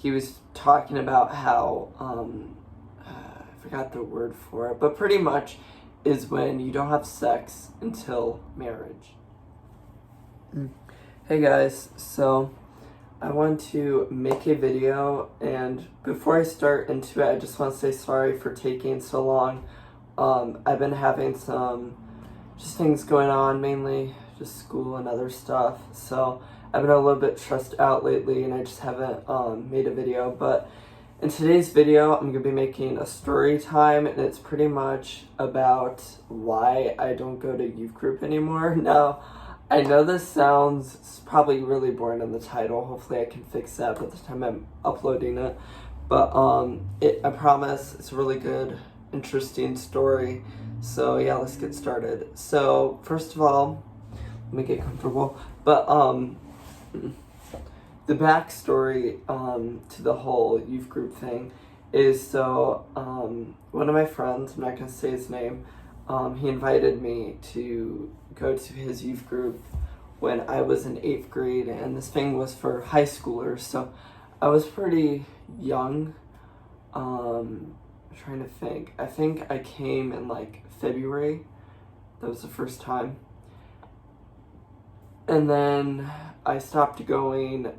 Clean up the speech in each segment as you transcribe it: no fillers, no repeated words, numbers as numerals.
he was talking about how, I forgot the word for it, but pretty much is when you don't have sex until marriage. Hey guys, so I want to make a video, and before I start into it, I just want to say sorry for taking so long. I've been having some just things going on, mainly just school and other stuff, so I've been a little bit stressed out lately and I just haven't made a video. But in today's video I'm going to be making a story time, and it's pretty much about why I don't go to youth group anymore. Now, I know this sounds probably really boring in the title. Hopefully I can fix that by the time I'm uploading it. But I promise it's a really good, interesting story. So yeah, let's get started. So first of all, let me get comfortable. But the backstory to the whole youth group thing is, so one of my friends, I'm not going to say his name, he invited me to go to his youth group when I was in 8th grade, and this thing was for high schoolers, so I was pretty young. I'm trying to think. I think I came in like February. That was the first time. And then I stopped going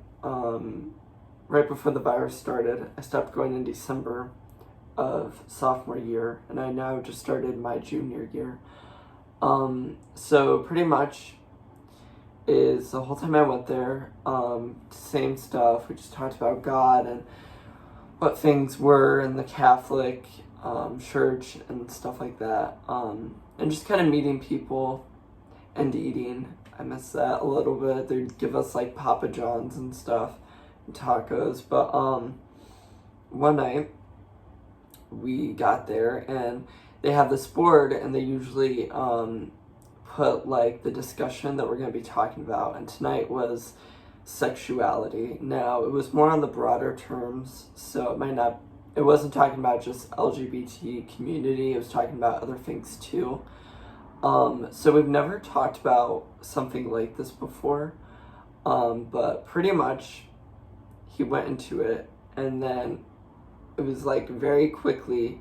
right before the virus started. I stopped going in December of sophomore year, and I now just started my junior year. So pretty much is the whole time I went there, same stuff. We just talked about God and what things were in the Catholic church and stuff like that, and just kind of meeting people and eating. I miss that a little bit. They'd give us like Papa John's and stuff, and tacos. But one night we got there and they have this board, and they usually put like the discussion that we're going to be talking about, and tonight was sexuality. Now, it was more on the broader terms, so it wasn't talking about just LGBT community, it was talking about other things too. So we've never talked about something like this before, but pretty much he went into it, and then it was like very quickly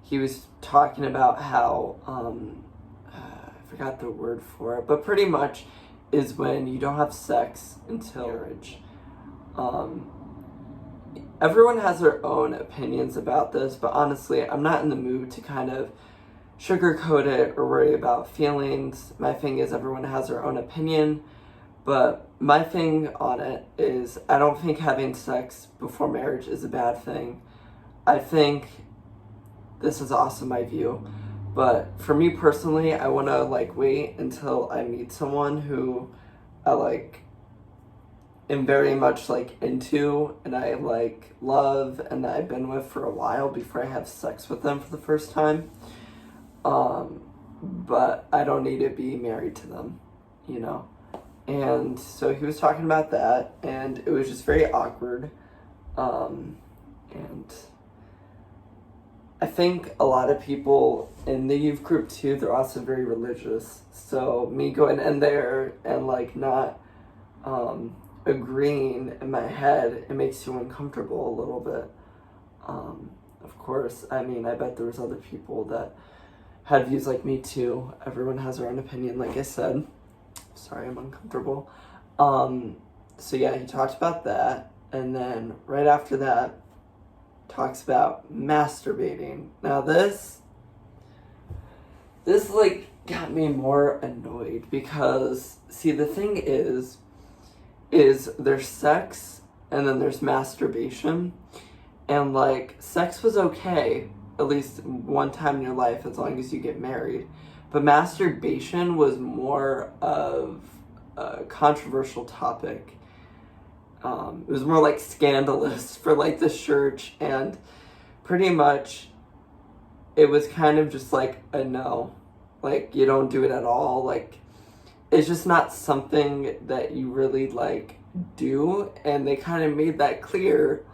he was talking about how, I forgot the word for it, but pretty much is when you don't have sex until marriage. Everyone has their own opinions about this, but honestly, I'm not in the mood to kind of sugarcoat it or worry about feelings. My thing is, everyone has their own opinion, but my thing on it is, I don't think having sex before marriage is a bad thing. I think this is also my view, but for me personally, I want to like wait until I meet someone who I like am very much like into, and I like love, and that I've been with for a while before I have sex with them for the first time. But I don't need to be married to them, you know? And so he was talking about that, and it was just very awkward. And I think a lot of people in the youth group too, they're also very religious. So me going in there and like not agreeing in my head, it makes you uncomfortable a little bit. Of course, I mean, I bet there was other people that had views like me too. Everyone has their own opinion, like I said. Sorry, I'm uncomfortable. So yeah, he talked about that, and then right after that, talks about masturbating. Now this like got me more annoyed, because see, the thing is there's sex and then there's masturbation, and like sex was okay at least one time in your life as long as you get married, but masturbation was more of a controversial topic. It was more like scandalous for like the church, and pretty much it was kind of just like a no, like you don't do it at all, like it's just not something that you really like do, and they kind of made that clear,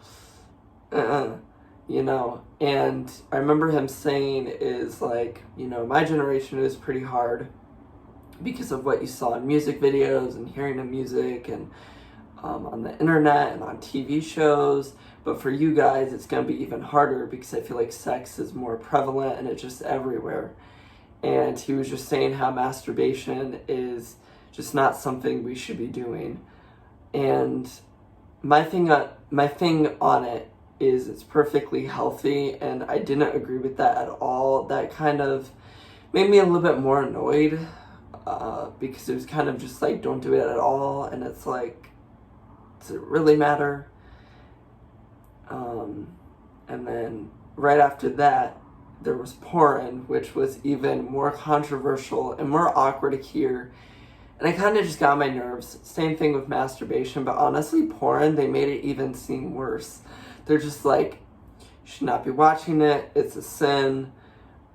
you know. And I remember him saying is like, you know, my generation is pretty hard because of what you saw in music videos and hearing of music, and on the internet and on TV shows. But for you guys, it's going to be even harder because I feel like sex is more prevalent and it's just everywhere. And he was just saying how masturbation is just not something we should be doing. And my thing on it is it's perfectly healthy, and I didn't agree with that at all. That kind of made me a little bit more annoyed because it was kind of just like, don't do it at all. And it's like, does it really matter? And then right after that, there was porn, which was even more controversial and more awkward to hear. And it kind of just got on my nerves. Same thing with masturbation, but honestly, porn, they made it even seem worse. They're just like, you should not be watching it, it's a sin,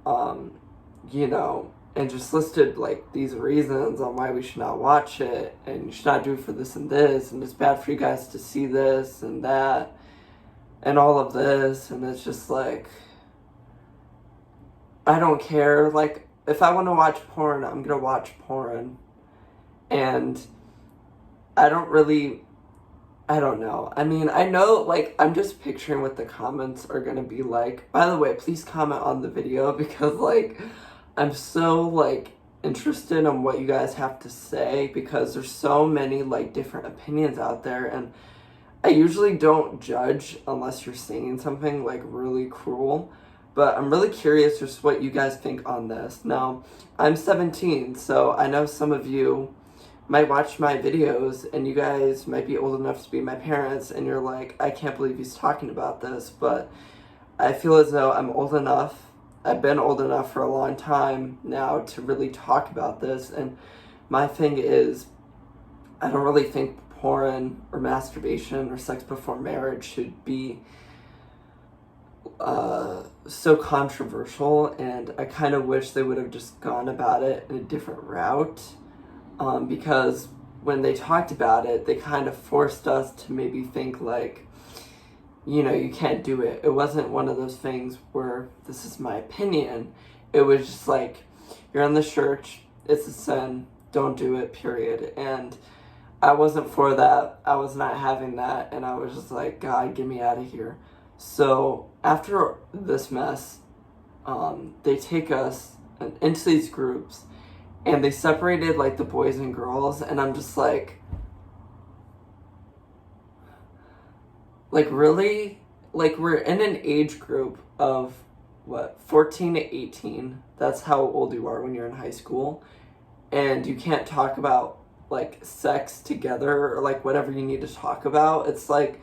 you know, and just listed like these reasons on why we should not watch it, and you should not do it for this, and it's bad for you guys to see this and that, and all of this, and it's just like, I don't care. Like, if I want to watch porn, I'm gonna watch porn. And I don't know. I mean, I know, like, I'm just picturing what the comments are gonna be like. By the way, please comment on the video because, like, I'm so, like, interested in what you guys have to say because there's so many, like, different opinions out there. And I usually don't judge unless you're saying something, like, really cruel. But I'm really curious just what you guys think on this. Now, I'm 17, so I know some of you might watch my videos and you guys might be old enough to be my parents and you're like, I can't believe he's talking about this. But I feel as though I'm old enough. I've been old enough for a long time now to really talk about this. And my thing is, I don't really think porn or masturbation or sex before marriage should be so controversial, and I kind of wish they would have just gone about it in a different route, because when they talked about it, they kind of forced us to maybe think like, you know, you can't do it. It wasn't one of those things where this is my opinion. It was just like, you're in the church, it's a sin, don't do it, period. And I wasn't for that. I was not having that, and I was just like, God, get me out of here. So after this mess, they take us into these groups, and they separated like the boys and girls, and I'm just like really? Like, we're in an age group of, 14 to 18. That's how old you are when you're in high school. And you can't talk about, like, sex together or, like, whatever you need to talk about. It's like,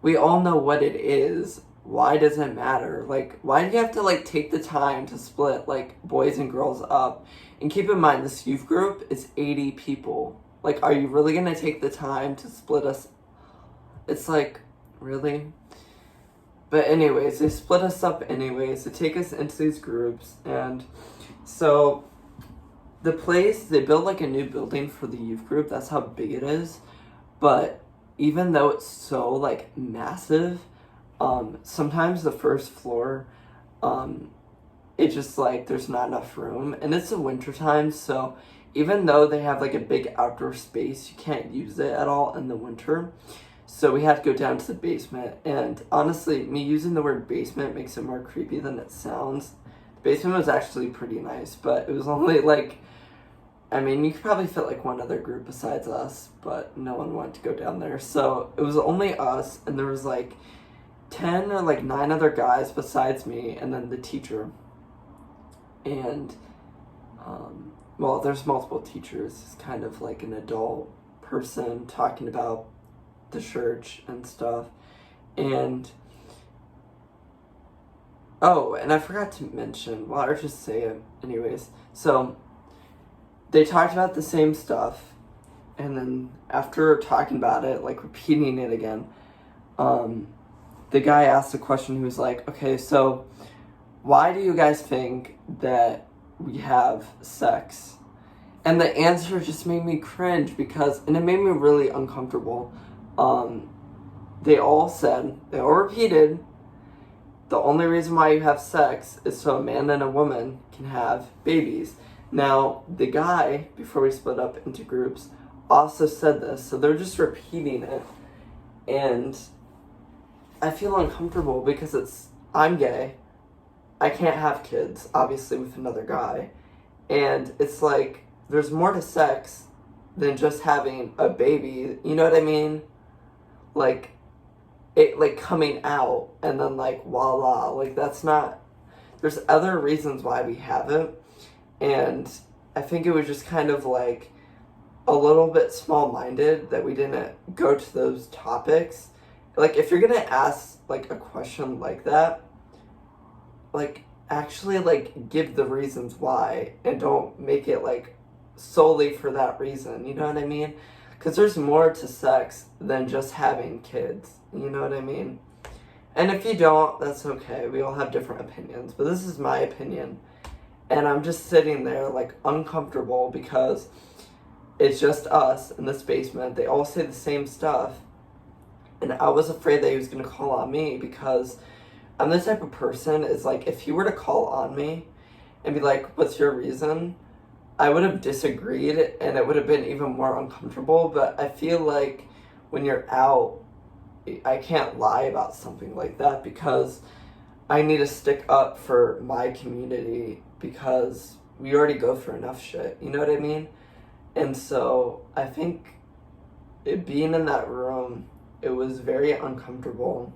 we all know what it is. Why does it matter? Like, why do you have to, like, take the time to split, like, boys and girls up? And keep in mind, this youth group is 80 people. Like, are you really going to take the time to split us? It's like, really? But anyways, they split us up anyways. They take us into these groups. And so the place, they built, like, a new building for the youth group. That's how big it is. But even though it's so, like, massive, sometimes the first floor, it's just, like, there's not enough room. And it's the winter time, so even though they have, like, a big outdoor space, you can't use it at all in the winter. So we had to go down to the basement. And honestly, me using the word basement makes it more creepy than it sounds. The basement was actually pretty nice, but it was only, like, I mean, you could probably fit, like, one other group besides us, but no one wanted to go down there. So it was only us, and there was, like, 10 or, like, 9 other guys besides me, and then the teacher. And, well, there's multiple teachers. It's kind of like an adult person talking about the church and stuff. And, oh, and I forgot to mention, well, I'll just say it anyways. So they talked about the same stuff, and then after talking about it, like, repeating it again, the guy asked a question. He was like, okay, so why do you guys think that we have sex? And the answer just made me cringe and it made me really uncomfortable. They all repeated, the only reason why you have sex is so a man and a woman can have babies. Now, the guy, before we split up into groups, also said this, so they're just repeating it. And I feel uncomfortable because I'm gay. I can't have kids, obviously, with another guy. And it's like, there's more to sex than just having a baby. You know what I mean? Like, it, like, coming out and then, like, voila. Like, that's not... There's other reasons why we have it. And I think it was just kind of, like, a little bit small-minded that we didn't go to those topics. Like, if you're gonna ask, like, a question like that, like, actually, like, give the reasons why, and don't make it, like, solely for that reason, you know what I mean? Because there's more to sex than just having kids, you know what I mean? And if you don't, that's okay, we all have different opinions, but this is my opinion, and I'm just sitting there, like, uncomfortable, because it's just us in this basement, they all say the same stuff, and I was afraid that he was going to call on me, because I'm the type of person, is like, if he were to call on me and be like, what's your reason? I would have disagreed, and it would have been even more uncomfortable, but I feel like when you're out, I can't lie about something like that, because I need to stick up for my community, because we already go through enough shit, you know what I mean? And so, I think being in that room, it was very uncomfortable,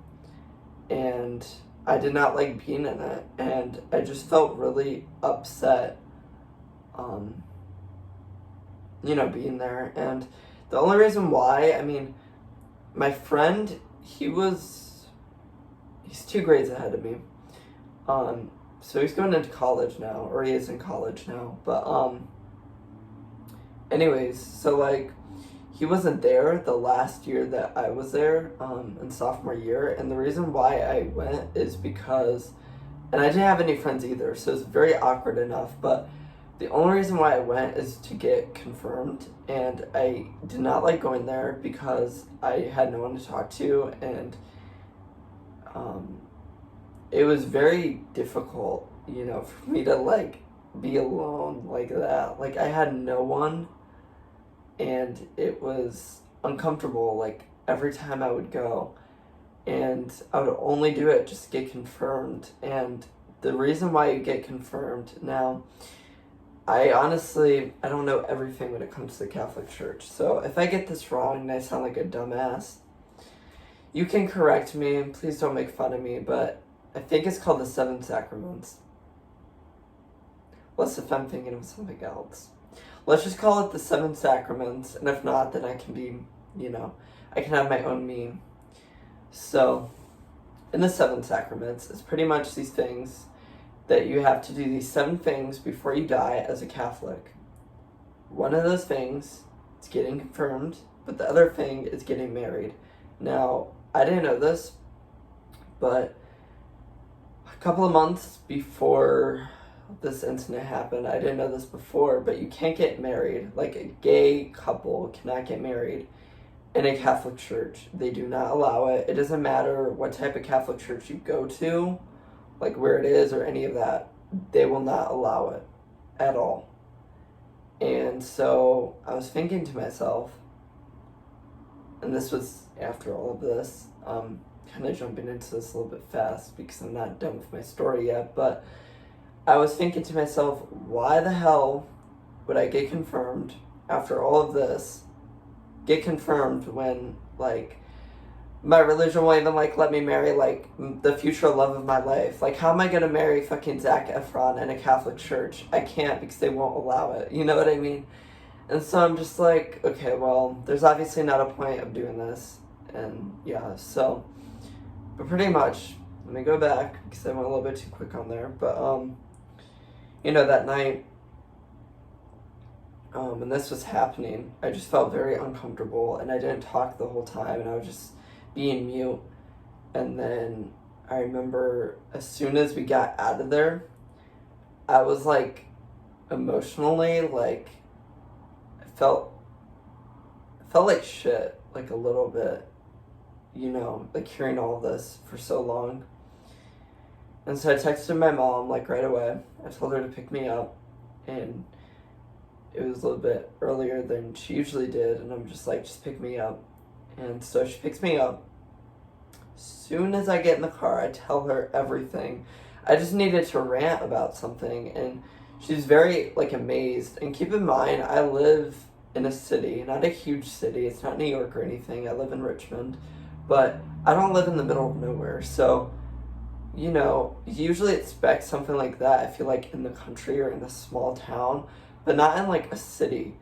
and I did not like being in it, and I just felt really upset, being there. And the only reason why, I mean, my friend, he's 2 grades ahead of me, so he's going into college now, or he is in college now, but, anyways, so, like, he wasn't there the last year that I was there, in sophomore year, and the reason why I went is because, and I didn't have any friends either, so it's very awkward enough, but the only reason why I went is to get confirmed, and I did not like going there because I had no one to talk to, and, it was very difficult, for me to, like, be alone like that. Like, I had no one, and it was uncomfortable, like, every time I would go, and I would only do it just to get confirmed. And the reason why you get confirmed, now, I don't know everything when it comes to the Catholic Church, so if I get this wrong and I sound like a dumbass, you can correct me, and please don't make fun of me, but I think it's called the 7 Sacraments. Unless if I'm thinking of something else. Let's just call it the 7 Sacraments, and if not, then I can be, I can have my own meme. So, in the 7 Sacraments, it's pretty much these things that you have to do, these 7 things before you die as a Catholic. One of those things is getting confirmed, but the other thing is getting married. Now, I didn't know this, but a couple of months before this incident happened, I didn't know this before, but you can't get married, like, a gay couple cannot get married in a Catholic church. They do not allow it. It doesn't matter what type of Catholic church you go to, like where it is or any of that, they will not allow it at all. And so I was thinking to myself, and this was after all of this, kind of jumping into this a little bit fast because I'm not done with my story yet, but I was thinking to myself, why the hell would I get confirmed after all of this, get confirmed when, like, my religion won't even, like, let me marry, like, the future love of my life. Like, how am I gonna marry fucking Zac Efron in a Catholic church? I can't, because they won't allow it, you know what I mean? And so I'm just like, okay, well, there's obviously not a point of doing this, and yeah, so, but pretty much, let me go back, because I went a little bit too quick on there, but, that night, when this was happening, I just felt very uncomfortable, and I didn't talk the whole time, and I was just being mute. And then I remember as soon as we got out of there, I was, like, emotionally, like, I felt like shit, like, a little bit, like, hearing all of this for so long. And so I texted my mom, like, right away. I told her to pick me up, and it was a little bit earlier than she usually did, and I'm just like, just pick me up. And so she picks me up. Soon as I get in the car, I tell her everything. I just needed to rant about something, and she's very, like, amazed. And keep in mind, I live in a city, not a huge city. It's not New York or anything. I live in Richmond, but I don't live in the middle of nowhere. So, you know, you usually expect something like that, I feel like, in the country or in a small town, but not in, like, a city.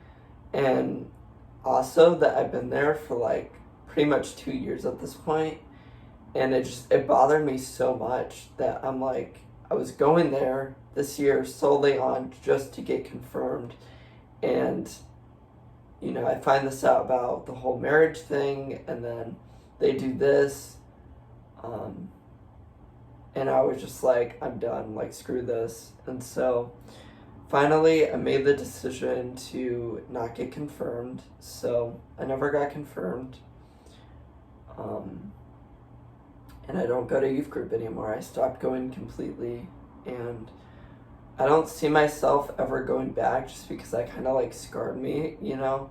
And also that I've been there for, like, pretty much 2 years at this point, and it bothered me so much that I'm like, I was going there this year solely on just to get confirmed. And, you know, I find this out about the whole marriage thing, and then they do this, and I was just like, I'm done, like, screw this. And so finally I made the decision to not get confirmed, so I never got confirmed. And I don't go to youth group anymore. I stopped going completely, and I don't see myself ever going back just because that kind of, like, scarred me, you know?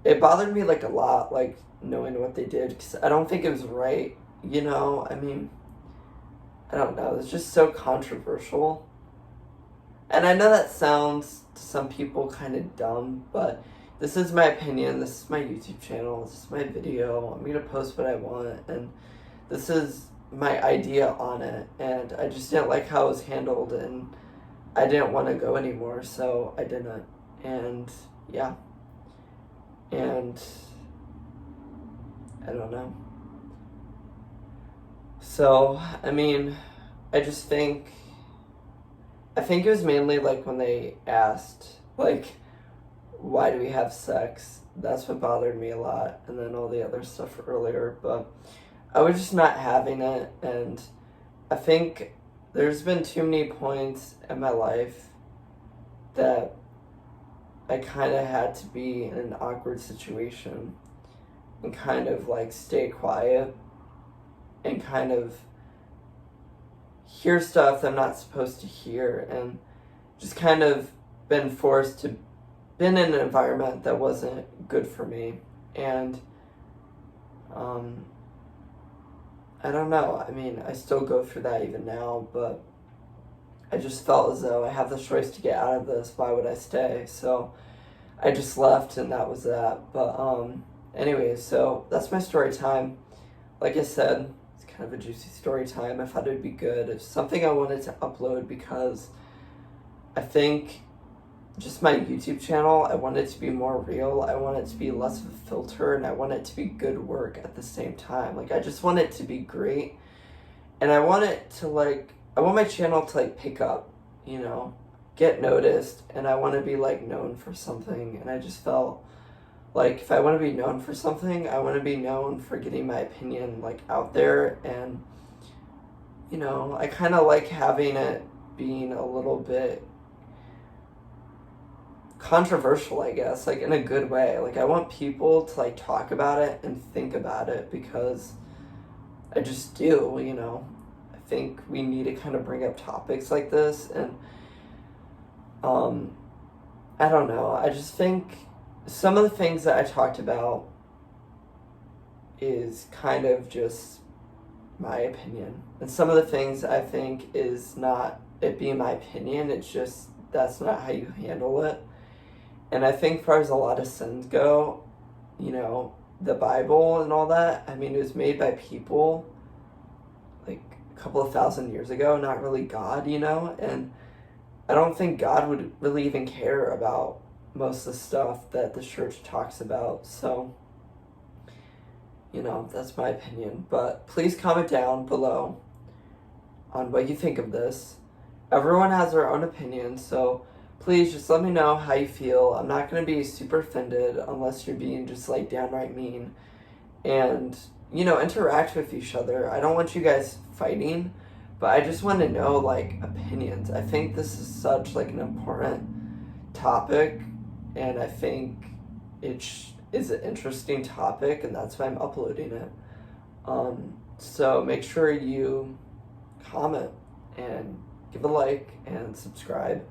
It bothered me, like, a lot, like, knowing what they did, because I don't think it was right, you know? I mean, I don't know. It's just so controversial. And I know that sounds to some people kind of dumb, but this is my opinion. This is my YouTube channel. This is my video. I'm going to post what I want, and this is my idea on it. And I just didn't like how it was handled, and I didn't want to go anymore, so I didn't. And yeah. And I don't know. So, I mean, I think it was mainly, like, when they asked, like, why do we have sex? That's what bothered me a lot, and then all the other stuff earlier, but I was just not having it. And I think there's been too many points in my life that I kind of had to be in an awkward situation and kind of, like, stay quiet and kind of hear stuff that I'm not supposed to hear, and just kind of been in an environment that wasn't good for me. And I don't know. I mean, I still go through that even now, but I just felt as though I have the choice to get out of this. Why would I stay? So I just left, and that was that. But anyway, so that's my story time. Like I said, it's kind of a juicy story time. I thought it would be good. It's something I wanted to upload because I think just my YouTube channel, I want it to be more real. I want it to be less of a filter, and I want it to be good work at the same time. Like, I just want it to be great, and I want it to, like, I want my channel to, like, pick up, you know, get noticed, and I want to be, like, known for something. And I just felt like if I want to be known for something, I want to be known for getting my opinion, like, out there. And, you know, I kind of like having it being a little bit controversial, I guess, like, in a good way. Like, I want people to, like, talk about it and think about it, because I just do, you know. I think we need to kind of bring up topics like this, and I don't know. I just think some of the things that I talked about is kind of just my opinion, and some of the things I think is not it being my opinion. It's just that's not how you handle it. And I think as far as a lot of sins go, you know, the Bible and all that, I mean, it was made by people like a couple of thousand years ago, not really God, you know? And I don't think God would really even care about most of the stuff that the church talks about. So, you know, that's my opinion. But please comment down below on what you think of this. Everyone has their own opinion, so please just let me know how you feel. I'm not going to be super offended unless you're being just, like, downright mean. And, you know, interact with each other. I don't want you guys fighting, but I just want to know, like, opinions. I think this is such, like, an important topic, and I think it is an interesting topic, and that's why I'm uploading it. So make sure you comment and give a like and subscribe.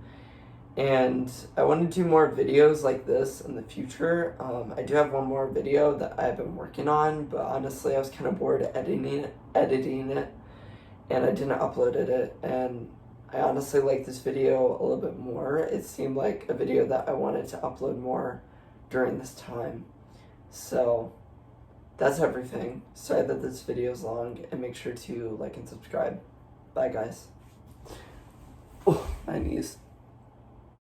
And I want to do more videos like this in the future. I do have one more video that I've been working on, but honestly I was kind of bored editing it, and I didn't upload it. And I honestly like this video a little bit more. It seemed like a video that I wanted to upload more during this time. So that's everything. Sorry that this video is long, and make sure to like and subscribe. Bye guys. Oh, my knees.